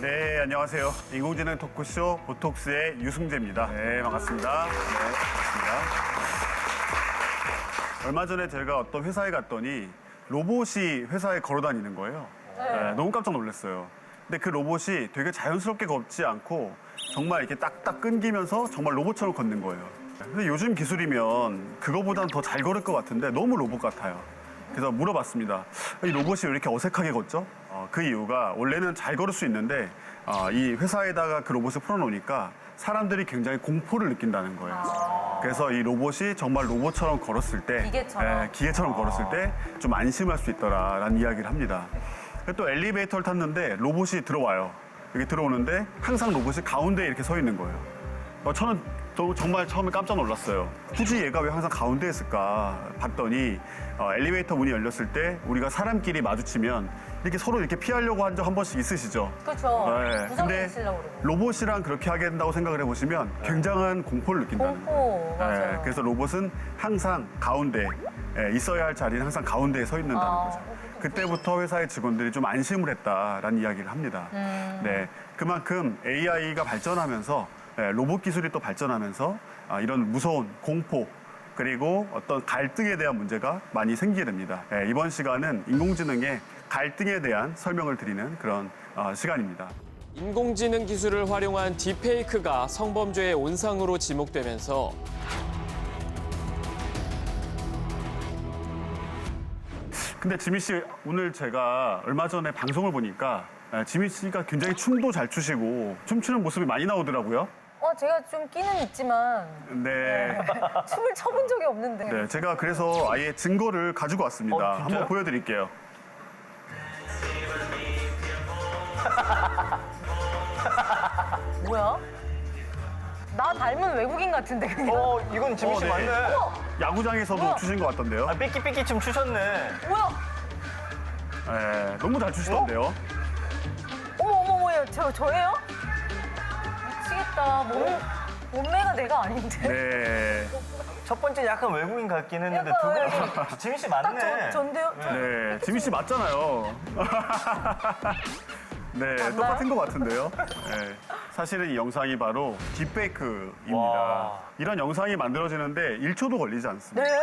네, 안녕하세요. 인공지능 토크쇼 보톡스의 유승재입니다. 네, 반갑습니다. 얼마 전에 제가 어떤 회사에 갔더니 로봇이 회사에 걸어 다니는 거예요. 네, 너무 깜짝 놀랐어요. 근데 그 로봇이 되게 자연스럽게 걷지 않고 정말 이렇게 딱딱 끊기면서 정말 로봇처럼 걷는 거예요. 근데 요즘 기술이면 그거보다는 더 잘 걸을 것 같은데 너무 로봇 같아요. 그래서 물어봤습니다. 이 로봇이 왜 이렇게 어색하게 걷죠? 그 이유가 원래는 잘 걸을 수 있는데 이 회사에다가 그 로봇을 풀어놓으니까 사람들이 굉장히 공포를 느낀다는 거예요. 그래서 이 로봇이 정말 로봇처럼 걸었을 때, 기계처럼 걸었을 때 좀 안심할 수 있더라라는 이야기를 합니다. 또 엘리베이터를 탔는데 로봇이 들어와요. 여기 들어오는데 항상 로봇이 가운데에 이렇게 서 있는 거예요. 저는 정말 처음에 깜짝 놀랐어요. 굳이 얘가 왜 항상 가운데에 있을까 봤더니 엘리베이터 문이 열렸을 때 우리가 사람끼리 마주치면 이렇게 서로 이렇게 피하려고 한 적 한 번씩 있으시죠? 그렇죠. 네. 근데 구성지시려고 그러고. 로봇이랑 그렇게 하게 된다고 생각을 해보시면 굉장한 공포를 느낀다는 거예요. 공포, 맞아요. 그래서 로봇은 항상 가운데 있어야 할 자리는 항상 가운데에 서 있는다는 거죠. 그때부터 회사의 직원들이 좀 안심을 했다라는 이야기를 합니다. 네, 그만큼 AI가 발전하면서 로봇 기술이 또 발전하면서 이런 무서운 공포 그리고 어떤 갈등에 대한 문제가 많이 생기게 됩니다. 이번 시간은 인공지능의 갈등에 대한 설명을 드리는 그런 시간입니다. 인공지능 기술을 활용한 딥페이크가 성범죄의 온상으로 지목되면서 근데 지민 씨, 오늘 제가 얼마 전에 방송을 보니까 지민 씨가 굉장히 춤도 잘 추시고 춤추는 모습이 많이 나오더라고요. 제가 좀 끼는 있지만 네. 춤을 춰본 적이 없는데. 네, 제가 그래서 아예 증거를 가지고 왔습니다. 한번 보여드릴게요. 뭐야? 나 닮은 외국인 같은데 그냥. 이건 지민 씨 네. 맞네. 야구장에서도 우와. 추신 것 같던데요. 삐끼삐끼 춤 추셨네. 뭐야? 네, 너무 잘 추시던데요. 어머, 저예요? 미치겠다. 몸매가 내가 아닌데. 네, 첫 번째 약간 외국인 같긴 했는데 약간 두 번째 지민 씨 맞네. 딱 전데요? 네, 지민 씨 맞잖아요. 네, 똑같은 것 같은데요. 네, 사실은 이 영상이 바로 딥페이크입니다. 와. 이런 영상이 만들어지는데 1초도 걸리지 않습니다. 네?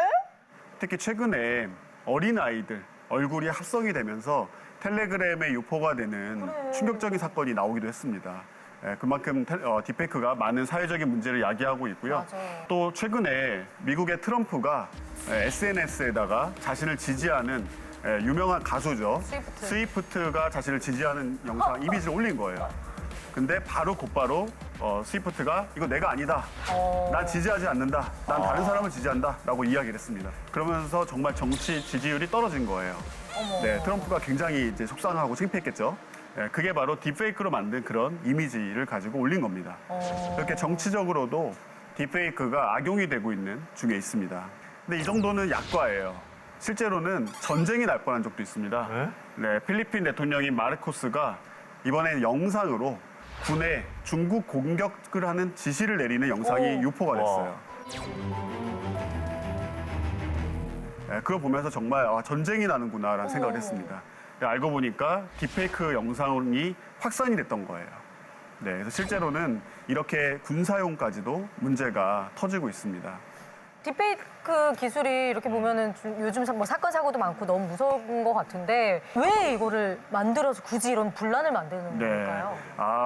특히 최근에 어린 아이들 얼굴이 합성이 되면서 텔레그램에 유포가 되는 충격적인 사건이 나오기도 했습니다. 그만큼 딥페이크가 많은 사회적인 문제를 야기하고 있고요. 맞아요. 또 최근에 미국의 트럼프가 SNS에다가 자신을 지지하는 유명한 가수죠. 스위프트가 자신을 지지하는 영상 이미지를 올린 거예요. 근데 곧바로 스위프트가 이거 내가 아니다. 난 지지하지 않는다. 난 다른 사람을 지지한다. 라고 이야기를 했습니다. 그러면서 정말 정치 지지율이 떨어진 거예요. 네, 트럼프가 굉장히 이제 속상하고 창피했겠죠. 그게 바로 딥페이크로 만든 그런 이미지를 가지고 올린 겁니다. 이렇게 정치적으로도 딥페이크가 악용이 되고 있는 중에 있습니다. 근데 이 정도는 약과예요. 실제로는 전쟁이 날 뻔한 적도 있습니다. 네, 필리핀 대통령인 마르코스가 이번엔 영상으로 군에 중국 공격을 하는 지시를 내리는 영상이 유포가 됐어요. 그걸 보면서 정말 전쟁이 나는구나라는 생각을 했습니다. 알고 보니까 딥페이크 영상이 확산이 됐던 거예요. 네, 그래서 실제로는 이렇게 군사용까지도 문제가 터지고 있습니다. 딥페이크 기술이 이렇게 보면은 요즘 뭐 사건 사고도 많고 너무 무서운 것 같은데 왜 이거를 만들어서 굳이 이런 분란을 만드는 걸까요?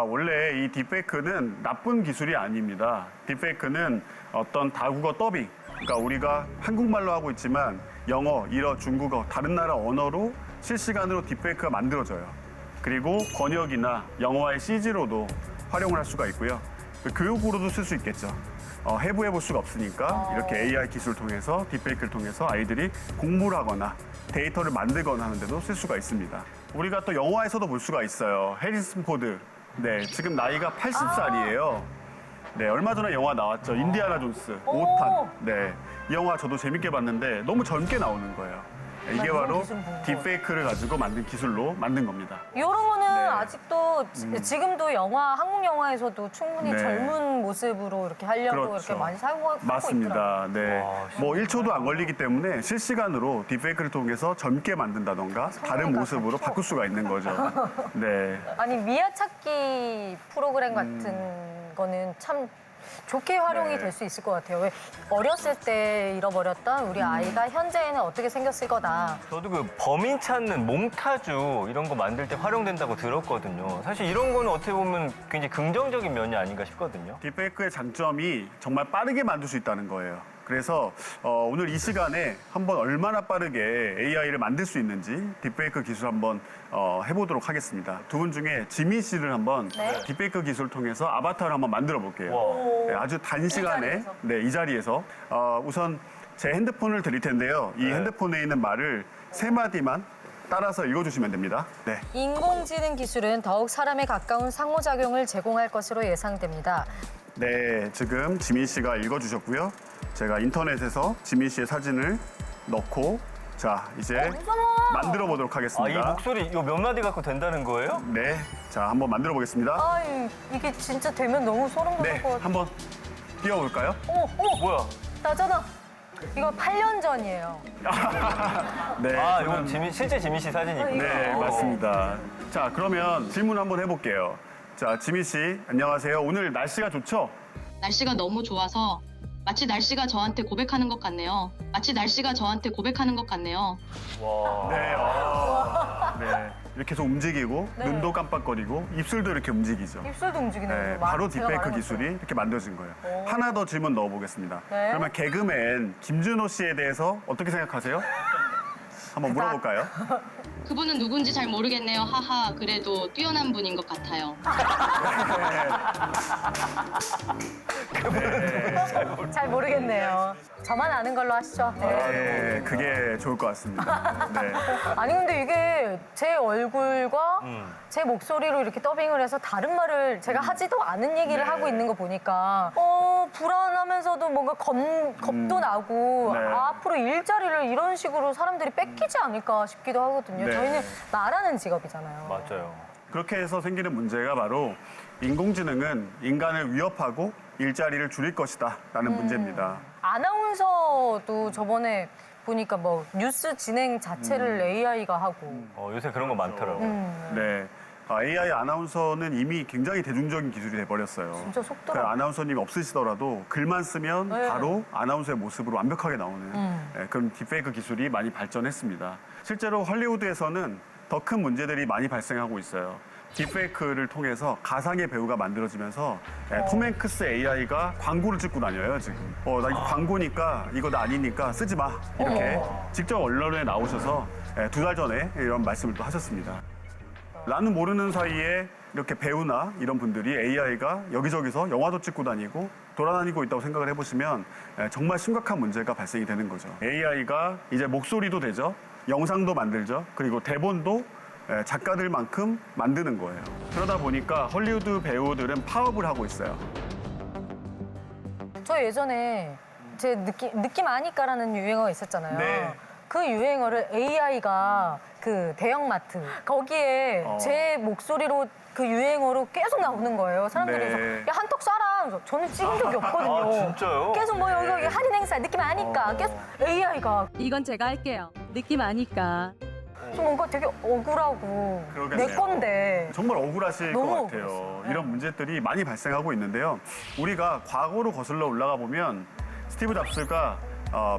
원래 이 딥페이크는 나쁜 기술이 아닙니다. 딥페이크는 어떤 다국어 더빙, 그러니까 우리가 한국말로 하고 있지만 영어, 일어, 중국어, 다른 나라 언어로 실시간으로 딥페이크가 만들어져요. 그리고 번역이나 영어와의 CG로도 활용을 할 수가 있고요. 교육으로도 쓸 수 있겠죠. 해부해 볼 수가 없으니까 이렇게 AI 기술을 통해서 딥페이크를 통해서 아이들이 공부를 하거나 데이터를 만들거나 하는데도 쓸 수가 있습니다. 우리가 또 영화에서도 볼 수가 있어요. 해리슨 포드. 네, 지금 나이가 80살이에요. 네, 얼마 전에 영화 나왔죠. 인디아나 존스 5탄. 네, 이 영화 저도 재밌게 봤는데 너무 젊게 나오는 거예요. 이게 이런 바로 기술은 본 것 딥페이크를 가지고 만든 기술로 만든 겁니다. 이런 거는 네. 아직도 지금도 한국 영화에서도 충분히 네. 젊은 모습으로 이렇게 하려고 그렇죠. 이렇게 많이 사용하고 있더라고요. 맞습니다. 네. 와, 뭐 1초도 안 걸리기 때문에 실시간으로 딥페이크를 통해서 젊게 만든다던가 다른 모습으로 바꿀 수가 있는 거죠. 네. 아니 미아 찾기 프로그램 같은 거는 참 좋게 활용이 네. 될 수 있을 것 같아요. 왜 어렸을 때 잃어버렸던 우리 아이가 현재에는 어떻게 생겼을 거다. 저도 그 범인 찾는 몽타주 이런 거 만들 때 활용된다고 들었거든요. 사실 이런 거는 어떻게 보면 굉장히 긍정적인 면이 아닌가 싶거든요. 딥페이크의 장점이 정말 빠르게 만들 수 있다는 거예요. 그래서 오늘 이 시간에 한번 얼마나 빠르게 AI를 만들 수 있는지 딥페이크 기술 한번 해보도록 하겠습니다. 두 분 중에 지민 씨를 한번 네. 딥페이크 기술을 통해서 아바타를 한번 만들어 볼게요. 와. 네, 아주 단시간에 자리에서. 네, 이 자리에서 우선 제 핸드폰을 드릴 텐데요. 이 핸드폰에 있는 말을 세 마디만 따라서 읽어주시면 됩니다. 네. 인공지능 기술은 더욱 사람에 가까운 상호작용을 제공할 것으로 예상됩니다. 네, 지금 지민 씨가 읽어주셨고요. 제가 인터넷에서 지민 씨의 사진을 넣고 자 이제 만들어 보도록 아, 이 하겠습니다. 목소리 이거 몇 마디 갖고 된다는 거예요? 네, 자 한번 만들어 보겠습니다. 아, 이게 진짜 되면 너무 소름 돋을 네, 것 같아. 한번 띄워볼까요? 뭐야? 나잖아. 이거 8년 전이에요. 네, 아, 저는- 이건 실제 지민 씨 사진이구나. 네, 맞습니다. 자, 그러면 질문 한번 해볼게요. 자, 지민 씨, 안녕하세요. 오늘 날씨가 좋죠? 날씨가 너무 좋아서 마치 날씨가 저한테 고백하는 것 같네요. 마치 날씨가 저한테 고백하는 것 같네요. 와. 네, 네. 이렇게 계속 움직이고 네. 눈도 깜빡거리고 입술도 이렇게 움직이죠. 입술도 움직이네요. 네, 말- 바로 제가 딥페이크 말한 기술이 것처럼. 이렇게 만들어진 거예요. 오. 하나 더 질문 넣어보겠습니다. 네. 그러면 개그맨 김준호 씨에 대해서 어떻게 생각하세요? 한번 물어볼까요? 그분은 누군지 잘 모르겠네요. 하하. 그래도 뛰어난 분인 것 같아요. 잘 모르겠네요. 저만 아는 걸로 하시죠. 네. 네, 그게 좋을 것 같습니다. 네. 아니 근데 이게 제 얼굴과 제 목소리로 이렇게 더빙을 해서 다른 말을 제가 하지도 않은 얘기를 네. 하고 있는 거 보니까 불안하면서도 뭔가 겁도 나고 네. 앞으로 일자리를 이런 식으로 사람들이 뺏기지 않을까 싶기도 하거든요. 네. 저희는 말하는 직업이잖아요. 맞아요. 그렇게 해서 생기는 문제가 바로 인공지능은 인간을 위협하고 일자리를 줄일 것이다 라는 문제입니다. 아나운서도 저번에 보니까 뭐 뉴스 진행 자체를 AI가 하고 요새 그런 거 많더라고요. 네. AI 아나운서는 이미 굉장히 대중적인 기술이 돼버렸어요. 진짜 그 속더라고요. 아나운서님이 없으시더라도 글만 쓰면 네. 바로 아나운서의 모습으로 완벽하게 나오는 그런 딥페이크 기술이 많이 발전했습니다. 실제로 헐리우드에서는 더 큰 문제들이 많이 발생하고 있어요. 딥페이크를 통해서 가상의 배우가 만들어지면서 톰 행크스 AI가 광고를 찍고 다녀요, 지금. 나 이거 광고니까 이거 나 아니니까 쓰지 마. 이렇게 직접 언론에 나오셔서 2달 전에 이런 말씀을 또 하셨습니다. 나는 모르는 사이에 이렇게 배우나 이런 분들이 AI가 여기저기서 영화도 찍고 다니고 돌아다니고 있다고 생각을 해보시면 정말 심각한 문제가 발생이 되는 거죠. AI가 이제 목소리도 되죠. 영상도 만들죠. 그리고 대본도 작가들만큼 만드는 거예요. 그러다 보니까 헐리우드 배우들은 파업을 하고 있어요. 저 예전에 제 느낌 아니까라는 유행어가 있었잖아요. 네. 그 유행어를 AI가 그 대형마트 거기에 제 목소리로 그 유행어로 계속 나오는 거예요. 사람들이 네. 그래서 야 한턱 쏴라. 그래서 저는 찍은 적이 없거든요. 아, 진짜요? 계속 뭐 여기 할인 행사 느낌 아니까 계속 AI가 이건 제가 할게요. 느낌 아니까. 좀 뭔가 되게 억울하고 그러겠네요. 내 건데. 정말 억울하실 것 너무 같아요. 억울했어요. 네. 이런 문제들이 많이 발생하고 있는데요. 우리가 과거로 거슬러 올라가 보면 스티브 잡스가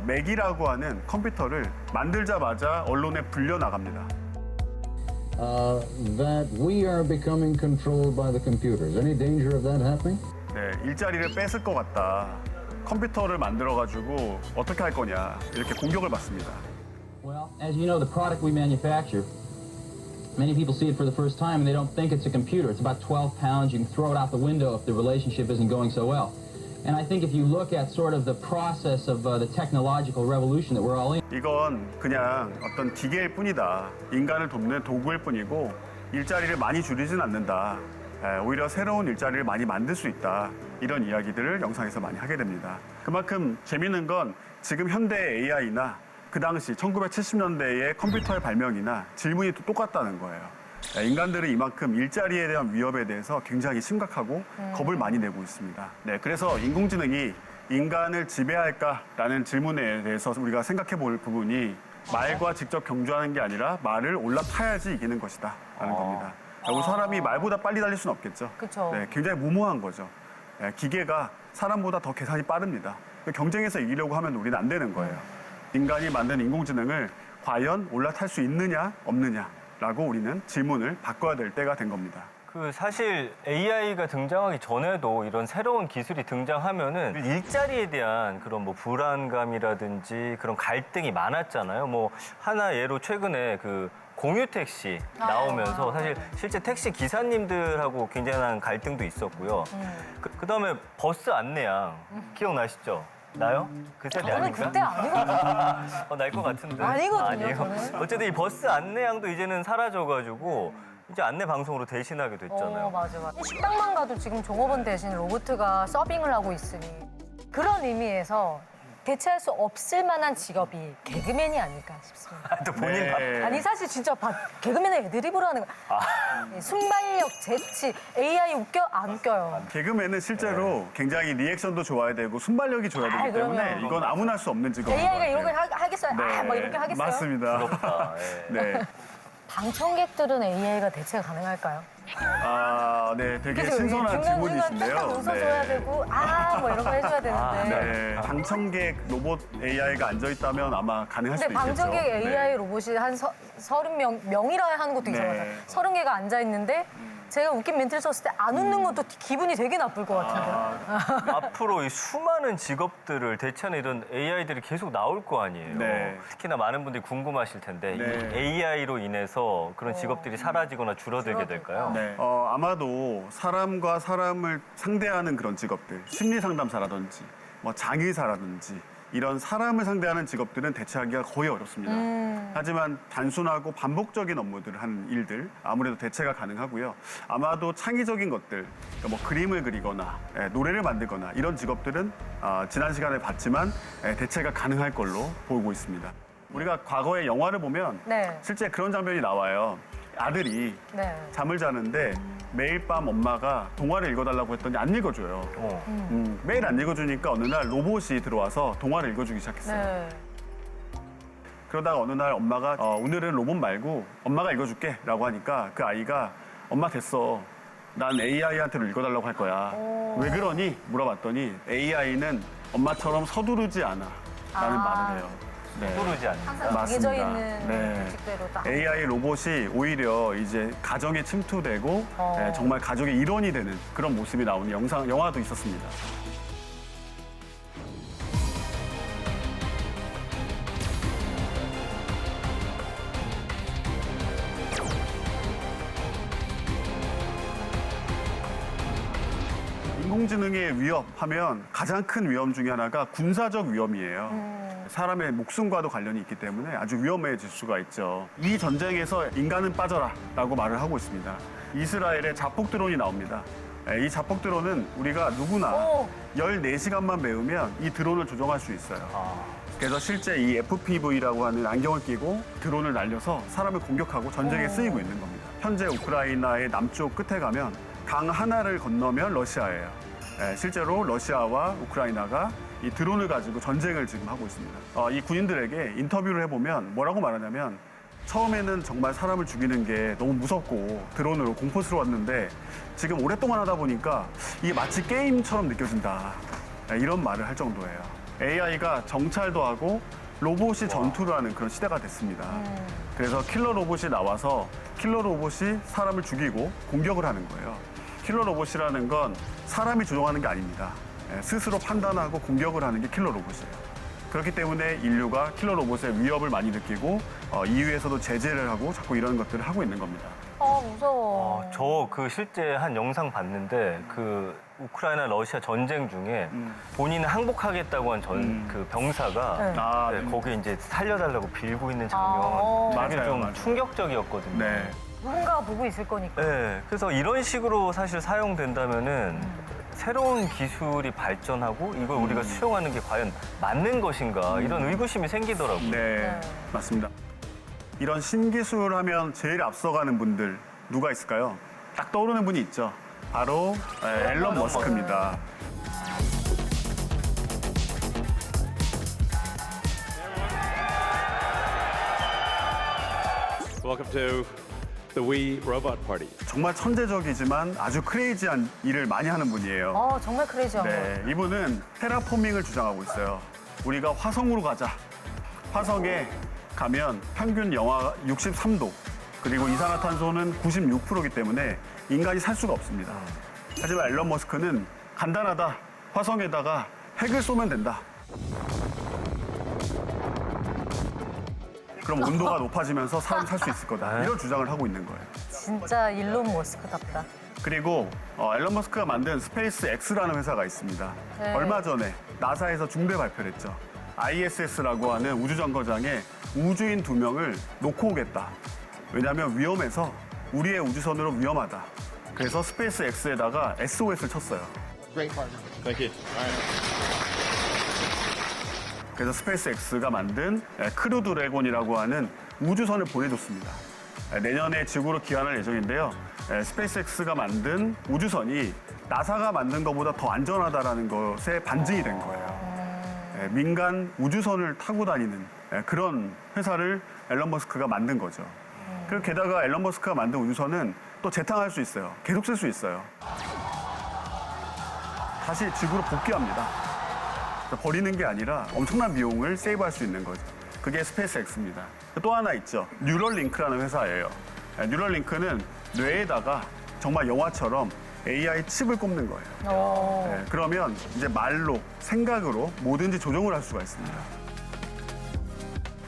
맥이라고 하는 컴퓨터를 만들자마자 언론에 불려나갑니다. That we are becoming controlled by the computers. Any danger of that happening? 네, 일자리를 뺏을 것 같다. 컴퓨터를 만들어가지고 어떻게 할 거냐 이렇게 공격을 받습니다. Well, as you know, the product we manufacture, many people see it for the first time and they don't think it's a computer. It's about 12 pounds. You can throw it out the window if the relationship isn't going so well. And I think if you look at sort of the process of the technological revolution that we're all in, 이건 그냥 어떤 기계일 뿐이다. 인간을 돕는 도구일 뿐이고 일자리를 많이 줄이진 않는다. 오히려 새로운 일자리를 많이 만들 수 있다. 이런 이야기들을 영상에서 많이 하게 됩니다. 그만큼 재미있는 건 지금 현대 AI나 그 당시 1970년대의 컴퓨터의 발명이나 질문이 또 똑같다는 거예요. 인간들은 이만큼 일자리에 대한 위협에 대해서 굉장히 심각하고 겁을 많이 내고 있습니다. 네, 그래서 인공지능이 인간을 지배할까라는 질문에 대해서 우리가 생각해 볼 부분이 말과 직접 경주하는 게 아니라 말을 올라타야지 이기는 것이다 라는 겁니다. 우리 사람이 말보다 빨리 달릴 수는 없겠죠. 그쵸. 네, 굉장히 무모한 거죠. 네, 기계가 사람보다 더 계산이 빠릅니다. 경쟁에서 이기려고 하면 우리는 안 되는 거예요. 인간이 만든 인공지능을 과연 올라탈 수 있느냐 없느냐라고 우리는 질문을 바꿔야 될 때가 된 겁니다. 그 사실 AI가 등장하기 전에도 이런 새로운 기술이 등장하면은 일자리에 대한 그런 뭐 불안감이라든지 그런 갈등이 많았잖아요. 뭐 하나 예로 최근에 그 공유 택시 나오면서 사실 실제 택시 기사님들하고 굉장한 갈등도 있었고요. 그다음에 버스 안내양 기억나시죠? 나요? 그 세대 저는 아닌가? 그때 아니거든요. 날 것 같은데. 아니거든요, 아니에요. 저는. 어쨌든 이 버스 안내양도 이제는 사라져가지고 이제 안내 방송으로 대신하게 됐잖아요. 맞아. 식당만 가도 지금 종업원 대신 로봇가 서빙을 하고 있으니 그런 의미에서 대체할 수 없을 만한 직업이 개그맨이 아닐까 싶습니다. 또 본인 네. 아니 사실 진짜 개그맨은 애드립으로 하는 거. 순발력, 재치, AI 웃겨 안 웃겨요. 개그맨은 실제로 굉장히 리액션도 좋아야 되고 순발력이 좋아야 되기 때문에 그럼요. 이건 아무나 할 수 없는 직업인 것 AI가 이런 같아요. 걸 하겠어요? 막 이렇게 하겠어요? 맞습니다. 부럽다. 예. 네. 방청객들은 AI가 대체 가능할까요? 네, 되게 그죠? 신선한 중간중간 딱 질문이신데요. 웃어줘야 되고 뭐 이런 거 해줘야 되는데. 네, 방청객 로봇 AI가 앉아 있다면 아마 가능할 수도 근데 있겠죠. 방청객 AI 네. 로봇이 한 30명이라 하는 것도 이상하다. 네. 30개가 앉아 있는데 제가 웃긴 멘트를 썼을 때 안 웃는 것도 기분이 되게 나쁠 것 같은데. 앞으로 이 수많은 직업들을 대체하는 이런 AI들이 계속 나올 거 아니에요. 네. 특히나 많은 분들이 궁금하실 텐데 네. 이 AI로 인해서 그런 직업들이 사라지거나 줄어들게 될까요? 네. 아마도 사람과 사람을 상대하는 그런 직업들, 심리 상담사라든지 뭐 장의사라든지 이런 사람을 상대하는 직업들은 대체하기가 거의 어렵습니다. 하지만 단순하고 반복적인 업무들을 하는 일들 아무래도 대체가 가능하고요. 아마도 창의적인 것들, 그러니까 뭐 그림을 그리거나 노래를 만들거나 이런 직업들은 지난 시간에 봤지만 대체가 가능할 걸로 보고 있습니다. 우리가 과거의 영화를 보면 네. 실제 그런 장면이 나와요. 아들이 네. 잠을 자는데 매일 밤 엄마가 동화를 읽어달라고 했더니 안 읽어줘요. 매일 안 읽어주니까 어느 날 로봇이 들어와서 동화를 읽어주기 시작했어요. 네. 그러다가 어느 날 엄마가 오늘은 로봇 말고 엄마가 읽어줄게 라고 하니까 그 아이가 엄마 됐어. 난 AI한테로 읽어달라고 할 거야. 왜 그러니? 물어봤더니 AI는 엄마처럼 서두르지 않아 라는 말을 해요. 네. 서두르지 않는다. 항상 맞습니다. 정해져 있는 네. 규칙대로 딱. AI 로봇이 오히려 이제 가정에 침투되고 정말 가족의 일원이 되는 그런 모습이 나오는 영화도 있었습니다. 인공지능의 위협하면 가장 큰 위험 중에 하나가 군사적 위험이에요. 사람의 목숨과도 관련이 있기 때문에 아주 위험해질 수가 있죠. 이 전쟁에서 인간은 빠져라라고 말을 하고 있습니다. 이스라엘의 자폭 드론이 나옵니다. 이 자폭 드론은 우리가 누구나 14시간만 배우면 이 드론을 조종할 수 있어요. 그래서 실제 이 FPV라고 하는 안경을 끼고 드론을 날려서 사람을 공격하고 전쟁에 쓰이고 있는 겁니다. 현재 우크라이나의 남쪽 끝에 가면 강 하나를 건너면 러시아예요. 실제로 러시아와 우크라이나가 이 드론을 가지고 전쟁을 지금 하고 있습니다. 이 군인들에게 인터뷰를 해보면 뭐라고 말하냐면 처음에는 정말 사람을 죽이는 게 너무 무섭고 드론으로 공포스러웠는데 지금 오랫동안 하다 보니까 이게 마치 게임처럼 느껴진다. 이런 말을 할 정도예요. AI가 정찰도 하고 로봇이 전투를 하는 그런 시대가 됐습니다. 그래서 킬러 로봇이 나와서 킬러 로봇이 사람을 죽이고 공격을 하는 거예요. 킬러 로봇이라는 건 사람이 조종하는 게 아닙니다. 스스로 판단하고 공격을 하는 게 킬러 로봇이에요. 그렇기 때문에 인류가 킬러 로봇의 위협을 많이 느끼고 EU에서도 제재를 하고 자꾸 이런 것들을 하고 있는 겁니다. 무서워. 저 그 실제 한 영상 봤는데 그 우크라이나 러시아 전쟁 중에 본인은 항복하겠다고 한 그 병사가 네. 거기 이제 살려달라고 빌고 있는 장면 맞아요, 좀 맞아요. 충격적이었거든요. 네. 누군가가 보고 있을 거니까. 네, 그래서 이런 식으로 사실 사용된다면은 새로운 기술이 발전하고 이걸 우리가 수용하는 게 과연 맞는 것인가 이런 의구심이 생기더라고요. 네, 맞습니다. 이런 신기술 하면 제일 앞서가는 분들 누가 있을까요? 딱 떠오르는 분이 있죠. 바로 앨런 머스크입니다. Welcome to the We Robot Party. 정말 천재적이지만 아주 크레이지한 일을 많이 하는 분이에요. 정말 크레이지한 네, 이분은 테라포밍을 주장하고 있어요. 우리가 화성으로 가자. 화성에 가면 평균 영하 63도, 그리고 이산화탄소는 96%이기 때문에 인간이 살 수가 없습니다. 하지만 앨런 머스크는 간단하다. 화성에다가 핵을 쏘면 된다. 그럼 온도가 높아지면서 사람 살 수 있을 거다. 이런 주장을 하고 있는 거예요. 진짜 일론 머스크답다. 그리고 앨런 머스크가 만든 스페이스 X라는 회사가 있습니다. 네. 얼마 전에 나사에서 중대 발표를 했죠. ISS라고 하는 우주정거장에 우주인 2명을 놓고 오겠다. 왜냐하면 위험해서 우리의 우주선으로 위험하다. 그래서 스페이스 X에다가 SOS를 쳤어요. Thank you. 그래서 스페이스 X가 만든 크루 드래곤이라고 하는 우주선을 보내줬습니다. 내년에 지구로 귀환할 예정인데요. 스페이스 X가 만든 우주선이 나사가 만든 것보다 더 안전하다는 것에 반증이 된 거예요. 민간 우주선을 타고 다니는 그런 회사를 앨런 머스크가 만든 거죠. 그리고 게다가 앨런 머스크가 만든 우주선은 또 재탕할 수 있어요. 계속 쓸 수 있어요. 다시 지구로 복귀합니다. 버리는 게 아니라 엄청난 비용을 세이브할 수 있는 거죠. 그게 스페이스 X입니다. 또 하나 있죠. 뉴럴링크라는 회사예요. 뉴럴링크는 뇌에다가 정말 영화처럼 AI 칩을 꼽는 거예요. 그러면 이제 말로, 생각으로 뭐든지 조정을 할 수가 있습니다.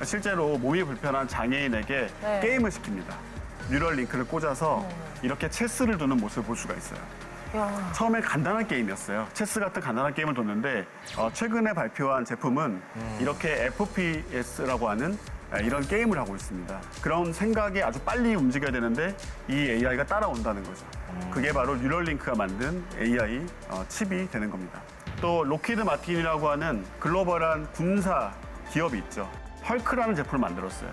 실제로 몸이 불편한 장애인에게 네. 게임을 시킵니다. 뉴럴링크를 꽂아서 이렇게 체스를 두는 모습을 볼 수가 있어요. 야, 처음에 간단한 게임이었어요. 체스 같은 간단한 게임을 뒀는데 최근에 발표한 제품은 이렇게 FPS라고 하는 이런 게임을 하고 있습니다. 그런 생각이 아주 빨리 움직여야 되는데 이 AI가 따라온다는 거죠. 그게 바로 뉴럴링크가 만든 AI 칩이 되는 겁니다. 또 로키드 마틴이라고 하는 글로벌한 군사 기업이 있죠. 헐크라는 제품을 만들었어요.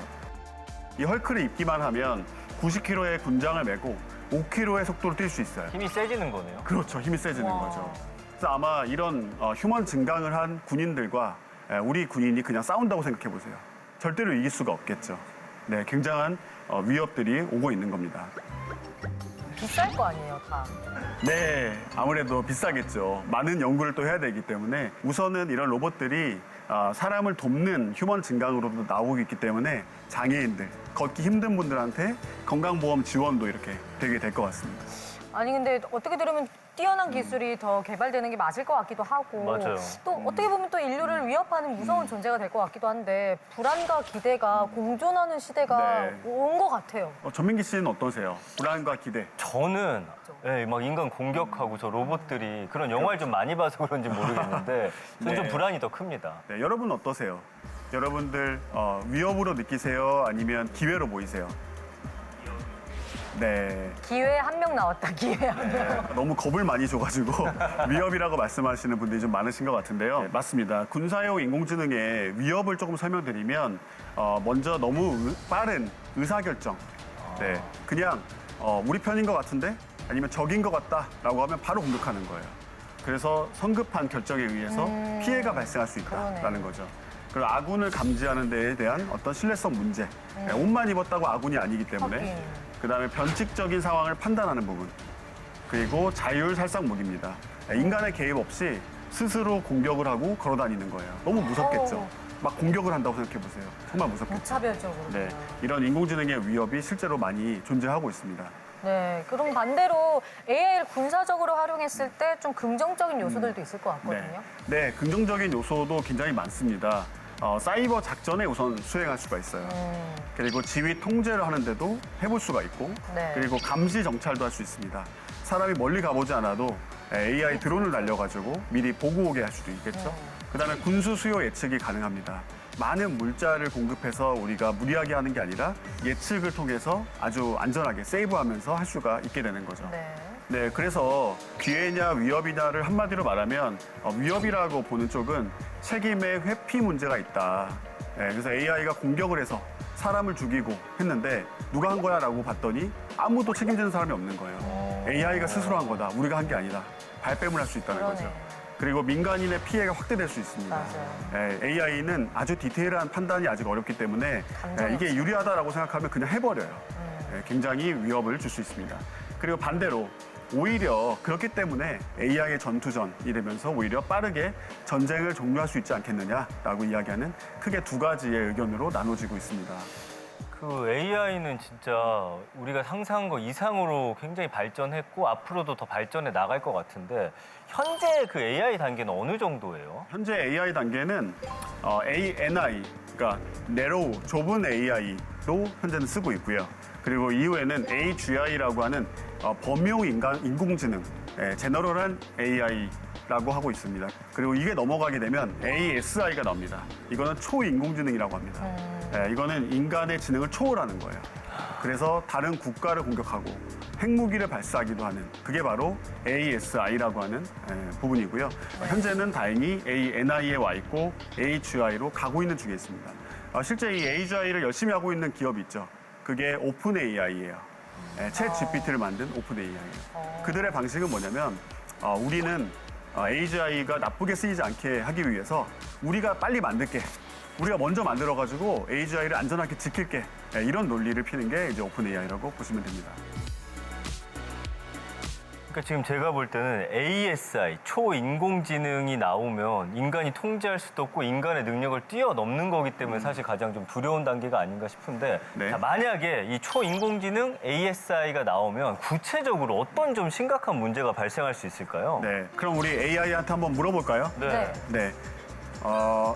이 헐크를 입기만 하면 90km의 군장을 메고 5km의 속도로 뛸 수 있어요. 힘이 세지는 거네요. 그렇죠. 힘이 세지는 와. 거죠. 그래서 아마 이런 휴먼 증강을 한 군인들과 우리 군인이 그냥 싸운다고 생각해 보세요. 절대로 이길 수가 없겠죠. 네, 굉장한 위협들이 오고 있는 겁니다. 비쌀 거 아니에요, 다. 네, 아무래도 비싸겠죠. 많은 연구를 또 해야 되기 때문에 우선은 이런 로봇들이 사람을 돕는 휴먼 증강으로도 나오고 있기 때문에 장애인들, 걷기 힘든 분들한테 건강보험 지원도 이렇게 되게 될 것 같습니다. 아니 근데 어떻게 들으면 뛰어난 기술이 더 개발되는 게 맞을 것 같기도 하고 맞아요. 또 어떻게 보면 또 인류를 위협하는 무서운 존재가 될 것 같기도 한데 불안과 기대가 공존하는 시대가 네. 온 것 같아요. 전민기 씨는 어떠세요? 불안과 기대. 저는 막 인간 공격하고 저 로봇들이 그런 영화를 좀 많이 봐서 그런지 모르겠는데 저는 좀 네. 불안이 더 큽니다. 네, 여러분 어떠세요? 여러분들 위협으로 느끼세요? 아니면 기회로 보이세요? 네. 기회 한 명 나왔다, 기회 한 명. 너무 겁을 많이 줘가지고 위협이라고 말씀하시는 분들이 좀 많으신 것 같은데요. 네, 맞습니다. 군사용 인공지능의 위협을 조금 설명드리면 먼저 너무 빠른 의사결정. 네, 그냥 우리 편인 것 같은데 아니면 적인 것 같다라고 하면 바로 공격하는 거예요. 그래서 성급한 결정에 의해서 피해가 발생할 수 있다라는 그러네. 거죠. 그리고 아군을 감지하는 데에 대한 어떤 신뢰성 문제. 네, 옷만 입었다고 아군이 아니기 때문에 하긴. 그다음에 변칙적인 상황을 판단하는 부분. 그리고 자율살상 무기입니다. 인간의 개입 없이 스스로 공격을 하고 걸어다니는 거예요. 너무 무섭겠죠. 어. 막 공격을 한다고 생각해 보세요. 정말 무섭겠죠. 무차별적으로. 네, 이런 인공지능의 위협이 실제로 많이 존재하고 있습니다. 네, 그럼 반대로 AI를 군사적으로 활용했을 때 좀 긍정적인 요소들도 있을 것 같거든요. 네, 긍정적인 요소도 굉장히 많습니다. 사이버 작전에 우선 수행할 수가 있어요. 그리고 지휘 통제를 하는데도 해볼 수가 있고, 네. 그리고 감시 정찰도 할 수 있습니다. 사람이 멀리 가보지 않아도 AI 드론을 날려가지고 미리 보고 오게 할 수도 있겠죠. 그다음에 군수 수요 예측이 가능합니다. 많은 물자를 공급해서 우리가 무리하게 하는 게 아니라 예측을 통해서 아주 안전하게 세이브하면서 할 수가 있게 되는 거죠. 네. 네, 그래서 기회냐 위협이냐를 한마디로 말하면 위협이라고 보는 쪽은 책임의 회피 문제가 있다. 네, 그래서 AI가 공격을 해서 사람을 죽이고 했는데 누가 한 거야라고 봤더니 아무도 책임지는 사람이 없는 거예요. AI가 스스로 한 거다. 우리가 한 게 아니다. 발뺌을 할 수 있다는 그러네. 거죠. 그리고 민간인의 피해가 확대될 수 있습니다. 맞아요. AI는 아주 디테일한 판단이 아직 어렵기 때문에 이게 유리하다라고 생각하면 그냥 해버려요. 굉장히 위협을 줄 수 있습니다. 그리고 반대로 오히려 그렇기 때문에 AI의 전투전이 되면서 오히려 빠르게 전쟁을 종료할 수 있지 않겠느냐라고 이야기하는 크게 두 가지의 의견으로 나눠지고 있습니다. 그 AI는 진짜 우리가 상상한 거 이상으로 굉장히 발전했고 앞으로도 더 발전해 나갈 것 같은데 현재 그 AI 단계는 어느 정도예요? 현재 AI 단계는 ANI, 그러니까 narrow, 좁은 AI로 현재는 쓰고 있고요. 그리고 이후에는 AGI라고 하는 범용 인공지능, 제너럴한 AI라고 하고 있습니다. 그리고 이게 넘어가게 되면 ASI가 나옵니다. 이거는 초인공지능이라고 합니다. 이거는 인간의 지능을 초월하는 거예요. 그래서 다른 국가를 공격하고 핵무기를 발사하기도 하는 그게 바로 ASI라고 하는 부분이고요. 현재는 다행히 ANI에 와 있고 AGI로 가고 있는 중에 있습니다. 실제 이 AGI를 열심히 하고 있는 기업이 있죠. 그게 오픈 AI예요. 챗 GPT를 만든 오픈 AI예요. 그들의 방식은 뭐냐면 우리는 AGI가 나쁘게 쓰이지 않게 하기 위해서 우리가 빨리 만들게. 우리가 먼저 만들어가지고 AGI를 안전하게 지킬게. 이런 논리를 피는 게 이제 오픈 AI라고 보시면 됩니다. 그러니까 지금 제가 볼 때는 ASI, 초인공지능이 나오면 인간이 통제할 수도 없고 인간의 능력을 뛰어넘는 거기 때문에 사실 가장 좀 두려운 단계가 아닌가 싶은데 네. 자, 만약에 이 초인공지능 ASI가 나오면 구체적으로 어떤 좀 심각한 문제가 발생할 수 있을까요? 네, 그럼 우리 AI한테 한번 물어볼까요? 네. 네.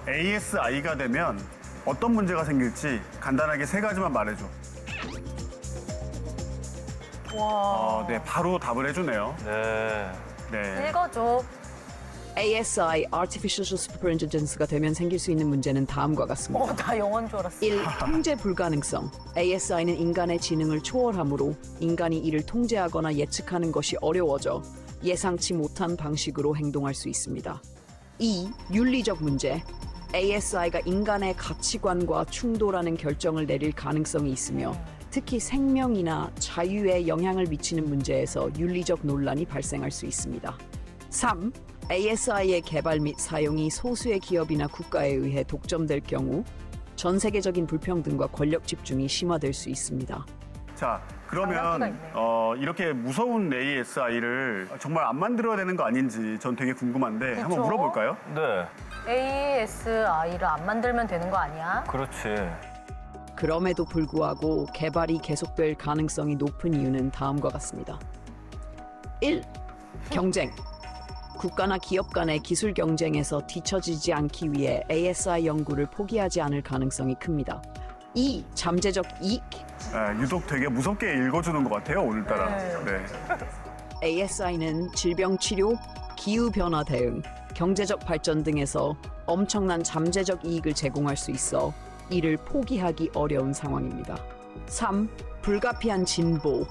ASI가 되면 어떤 문제가 생길지 간단하게 세 가지만 말해줘. 와. 네, 바로 답을 해주네요. 네. 네. 읽어줘. ASI, Artificial Superintelligence가 되면 생길 수 있는 문제는 다음과 같습니다. 나 영어인 줄 알았어. 1. 통제 불가능성. ASI는 인간의 지능을 초월하므로 인간이 이를 통제하거나 예측하는 것이 어려워져 예상치 못한 방식으로 행동할 수 있습니다. 2. 윤리적 문제. ASI가 인간의 가치관과 충돌하는 결정을 내릴 가능성이 있으며 특히 생명이나 자유에 영향을 미치는 문제에서 윤리적 논란이 발생할 수 있습니다. 3. ASI의 개발 및 사용이 소수의 기업이나 국가에 의해 독점될 경우 전 세계적인 불평등과 권력 집중이 심화될 수 있습니다. 자, 장난기가 그러면 있네. 이렇게 무서운 ASI를 정말 안 만들어야 되는 거 아닌지 전 되게 궁금한데 한번 물어볼까요? 네. ASI를 안 만들면 되는 거 아니야? 그렇지. 그럼에도 불구하고 개발이 계속될 가능성이 높은 이유는 다음과 같습니다. 1. 경쟁. 국가나 기업 간의 기술 경쟁에서 뒤처지지 않기 위해 ASI 연구를 포기하지 않을 가능성이 큽니다. 2. 잠재적 이익. 유독 되게 무섭게 읽어주는 것 같아요, 오늘따라. 네. ASI는 질병 치료, 기후변화 대응, 경제적 발전 등에서 엄청난 잠재적 이익을 제공할 수 있어 이를 포기하기 어려운 상황입니다. 3. 불가피한 진보.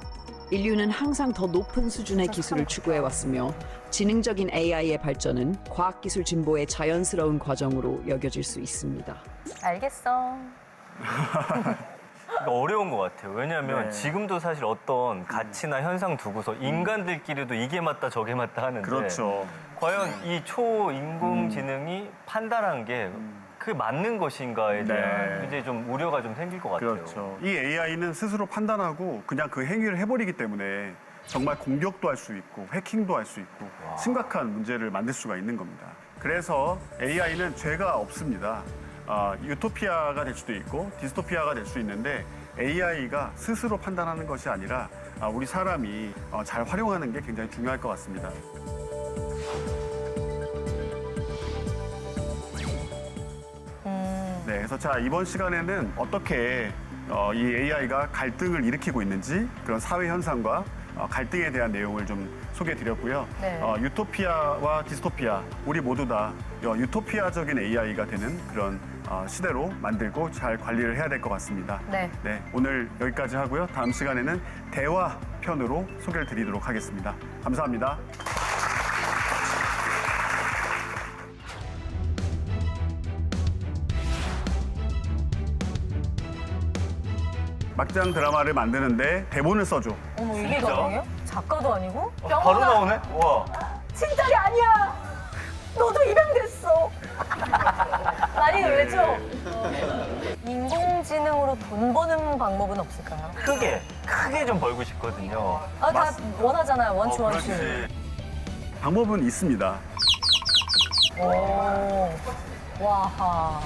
인류는 항상 더 높은 수준의 기술을 추구해왔으며 지능적인 AI의 발전은 과학기술 진보의 자연스러운 과정으로 여겨질 수 있습니다. 알겠어. 그러니까 어려운 것 같아요. 왜냐하면 네. 지금도 사실 어떤 가치나 현상 두고서 인간들끼리도 이게 맞다 저게 맞다 하는데 그렇죠. 과연 이 초인공지능이 판단한 게 그게 맞는 것인가에 대한 네. 굉장히 좀 우려가 좀 생길 것 같아요. 그렇죠. 이 AI는 스스로 판단하고 그냥 그 행위를 해버리기 때문에 정말 공격도 할 수 있고 해킹도 할 수 있고 심각한 문제를 만들 수가 있는 겁니다. 그래서 AI는 죄가 없습니다. 유토피아가 될 수도 있고 디스토피아가 될 수 있는데 AI가 스스로 판단하는 것이 아니라 우리 사람이 잘 활용하는 게 굉장히 중요할 것 같습니다. 네, 그래서 자 이번 시간에는 어떻게 이 AI가 갈등을 일으키고 있는지 그런 사회 현상과 갈등에 대한 내용을 좀 소개해드렸고요. 네. 유토피아와 디스토피아, 우리 모두 다 유토피아적인 AI가 되는 그런 시대로 만들고 잘 관리를 해야 될 것 같습니다. 네. 네, 오늘 여기까지 하고요. 다음 시간에는 대화 편으로 소개를 드리도록 하겠습니다. 감사합니다. 막장 드라마를 만드는데 대본을 써줘. 어머, 이게 가능해요? 작가도 아니고? 바로 나오네? 와. 칭찬이 아니야. 너도 입양됐어. 많이 놀랬죠? 인공지능으로 돈 버는 방법은 없을까요? 크게 좀 벌고 싶거든요. 다 원하잖아요. 원추. 방법은 있습니다. 오, 와하.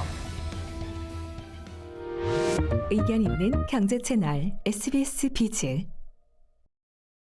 의견 있는 경제 채널 SBS 비즈.